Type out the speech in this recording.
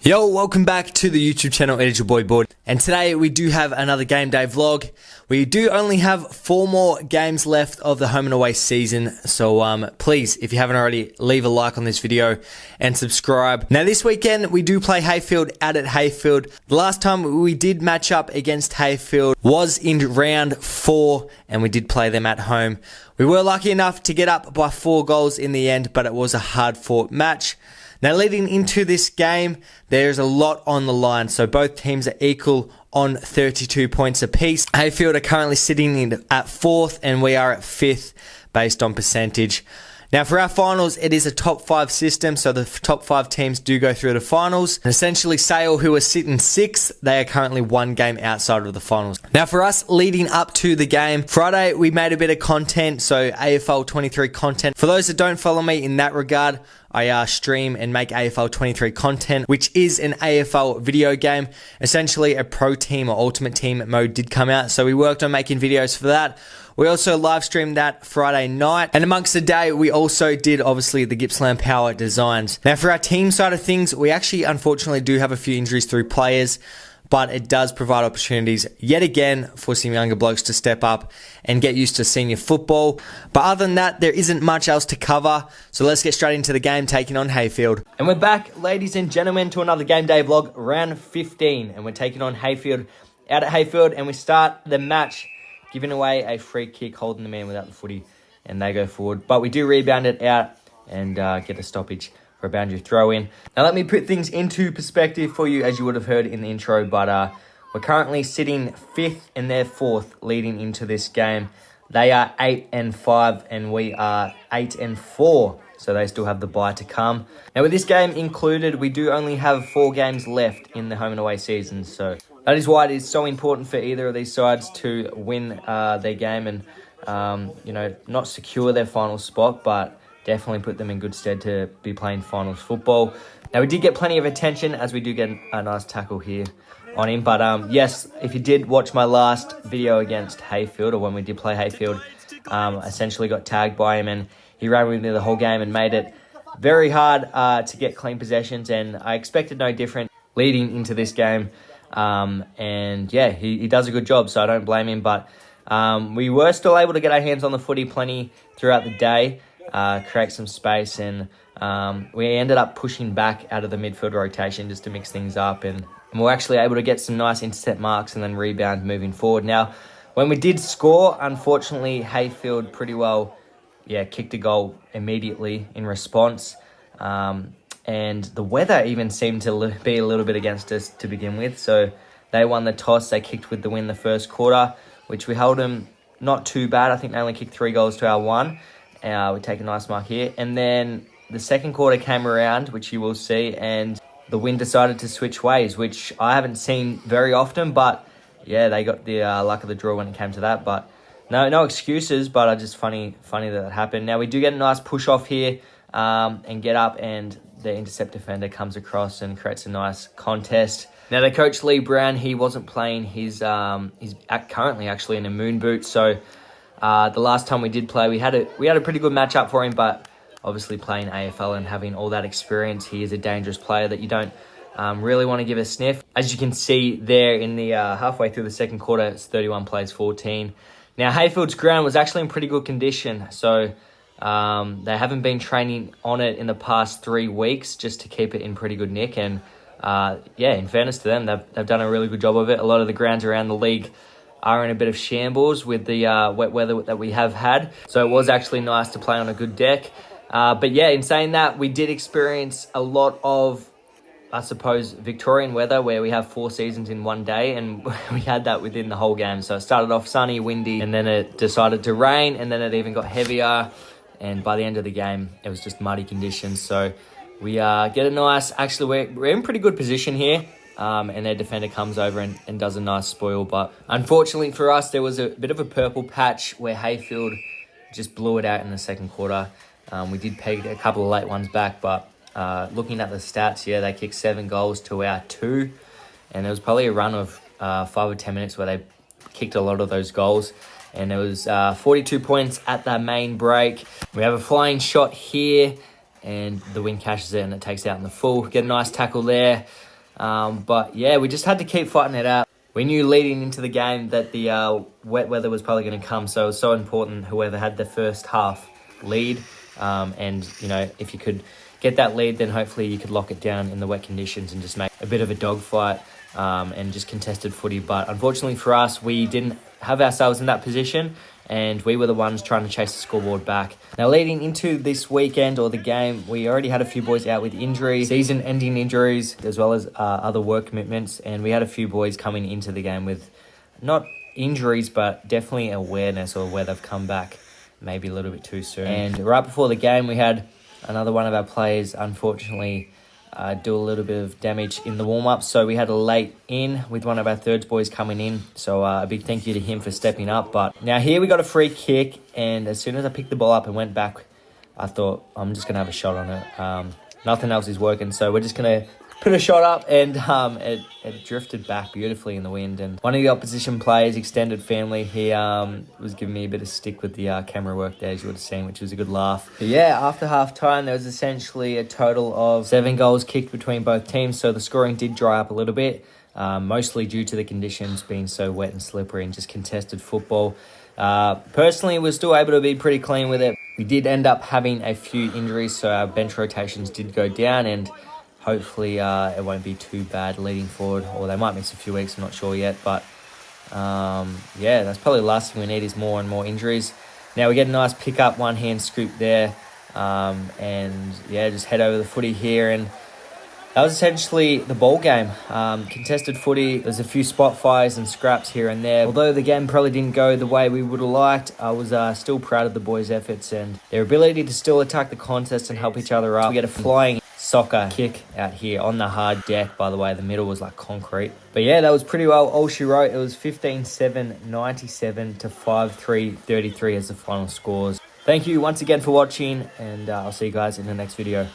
Yo, welcome back to the YouTube channel. It is your boy Board, and today we do have another game day vlog. We do only have 4 more games left of the home and away season, so please, if you haven't already, leave a like on this video and subscribe. Now this weekend we do play Hayfield out at Hayfield. The last time we did match up against Hayfield was in round 4, and we did play them at home. We were lucky enough to get up by 4 goals in the end, but it was a hard fought match. Now, leading into this game, there's a lot on the line. So both teams are equal on 32 points apiece. Hayfield are currently sitting in at 4th, and we are at 5th based on percentage. Now, for our finals, it is a top 5 system, so the top 5 teams do go through the finals. And essentially, Sale, who are sitting 6th, they are currently 1 game outside of the finals. Now, for us, leading up to the game, Friday, we made a bit of content, so AFL 23 content. For those that don't follow me in that regard, I stream and make AFL 23 content, which is an AFL video game. Essentially, a pro team or ultimate team mode did come out, so we worked on making videos for that. We also live streamed that Friday night, and amongst the day, we also did obviously the Gippsland Power designs. Now, for our team side of things, we actually unfortunately do have a few injuries through players, but it does provide opportunities yet again for some younger blokes to step up and get used to senior football. But other than that, there isn't much else to cover, so let's get straight into the game taking on Hayfield. And we're back, ladies and gentlemen, to another game day vlog, round 15, and we're taking on Hayfield out at Hayfield, and we start the match giving away a free kick, holding the man without the footy, and they go forward. But we do rebound it out and get a stoppage for a boundary throw in. Now let me put things into perspective for you, as you would have heard in the intro, but we're currently sitting 5th and they're 4th leading into this game. They are 8 and 5 and we are 8 and 4. So they still have the bye to come. Now with this game included, we do only have 4 games left in the home and away season. So that is why it is so important for either of these sides to win their game and, not secure their final spot, but definitely put them in good stead to be playing finals football. Now, we did get plenty of attention as we do get a nice tackle here on him. But yes, if you did watch my last video against Hayfield, or when we did play Hayfield, essentially got tagged by him and he ran with me the whole game and made it very hard to get clean possessions. And I expected no different leading into this game. And yeah, he does a good job, so I don't blame him. But we were still able to get our hands on the footy plenty throughout the day. Create some space, and we ended up pushing back out of the midfield rotation just to mix things up, and we're actually able to get some nice intercept marks and then rebound moving forward. Now, when we did score, unfortunately, Hayfield pretty well, kicked a goal immediately in response, and the weather even seemed to be a little bit against us to begin with, so they won the toss. They kicked with the win the first quarter, which we held them not too bad. I think they only kicked 3 goals to our 1. We take a nice mark here. And then the second quarter came around, which you will see, and the wind decided to switch ways, which I haven't seen very often. But yeah, they got the luck of the draw when it came to that. But no excuses, but just funny that happened. Now we do get a nice push off here and get up, and the intercept defender comes across and creates a nice contest. Now the coach Lee Brown, he wasn't playing. He's currently actually in a moon boot, so the last time we did play, we had a pretty good matchup for him, but obviously playing AFL and having all that experience, he is a dangerous player that you don't really want to give a sniff. As you can see there in the halfway through the second quarter, it's 31 plays 14. Now Hayfield's ground was actually in pretty good condition, so they haven't been training on it in the past 3 weeks just to keep it in pretty good nick. And in fairness to them, they've done a really good job of it. A lot of the grounds around the league are in a bit of shambles with the wet weather that we have had. So it was actually nice to play on a good deck. But yeah, in saying that, we did experience a lot of, I suppose, Victorian weather where we have 4 seasons in one day, and we had that within the whole game. So it started off sunny, windy, and then it decided to rain, and then it even got heavier. And by the end of the game, it was just muddy conditions. So we get a nice, actually we're in pretty good position here. And their defender comes over and does a nice spoil. But unfortunately for us, there was a bit of a purple patch where Hayfield just blew it out in the second quarter. We did peg a couple of late ones back, but looking at the stats, they kicked 7 goals to our 2. And there was probably a run of 5 or 10 minutes where they kicked a lot of those goals. And it was 42 points at that main break. We have a flying shot here, and the wind catches it and it takes out in the full. Get a nice tackle there. But yeah, we just had to keep fighting it out. We knew leading into the game that the wet weather was probably going to come, so it was so important whoever had the first half lead. And, you know, if you could get that lead, then hopefully you could lock it down in the wet conditions and just make a bit of a dogfight and just contested footy. But unfortunately for us, we didn't have ourselves in that position, and we were the ones trying to chase the scoreboard back. Now, leading into this weekend or the game, we already had a few boys out with injury, season-ending injuries, as well as other work commitments, and we had a few boys coming into the game with not injuries, but definitely awareness or where they've come back maybe a little bit too soon. And right before the game, we had another one of our players, unfortunately, do a little bit of damage in the warm-up. So we had a late in with one of our thirds boys coming in. So a big thank you to him for stepping up. But now here we got a free kick. And as soon as I picked the ball up and went back, I thought, I'm just going to have a shot on it. Nothing else is working. So we're just going to put a shot up, and it drifted back beautifully in the wind. And one of the opposition players, extended family, he was giving me a bit of stick with the camera work there, as you would have seen, which was a good laugh. But yeah, after half-time, there was essentially a total of 7 goals kicked between both teams, so the scoring did dry up a little bit, mostly due to the conditions being so wet and slippery and just contested football. Personally, we're still able to be pretty clean with it. We did end up having a few injuries, so our bench rotations did go down, and hopefully it won't be too bad leading forward, or they might miss a few weeks, I'm not sure yet. But yeah, that's probably the last thing we need is more and more injuries. Now we get a nice pick-up, one-hand scoop there, and yeah, just head over the footy here, and that was essentially the ball game. Contested footy, there's a few spot fires and scraps here and there. Although the game probably didn't go the way we would have liked, I was still proud of the boys' efforts and their ability to still attack the contest and help each other up. We get a flying soccer kick out here on the hard deck, by the way. The middle was like concrete. But yeah, that was pretty well all she wrote. It was 15-7, 97 to 5-3, 33 as the final scores. Thank you once again for watching, and I'll see you guys in the next video.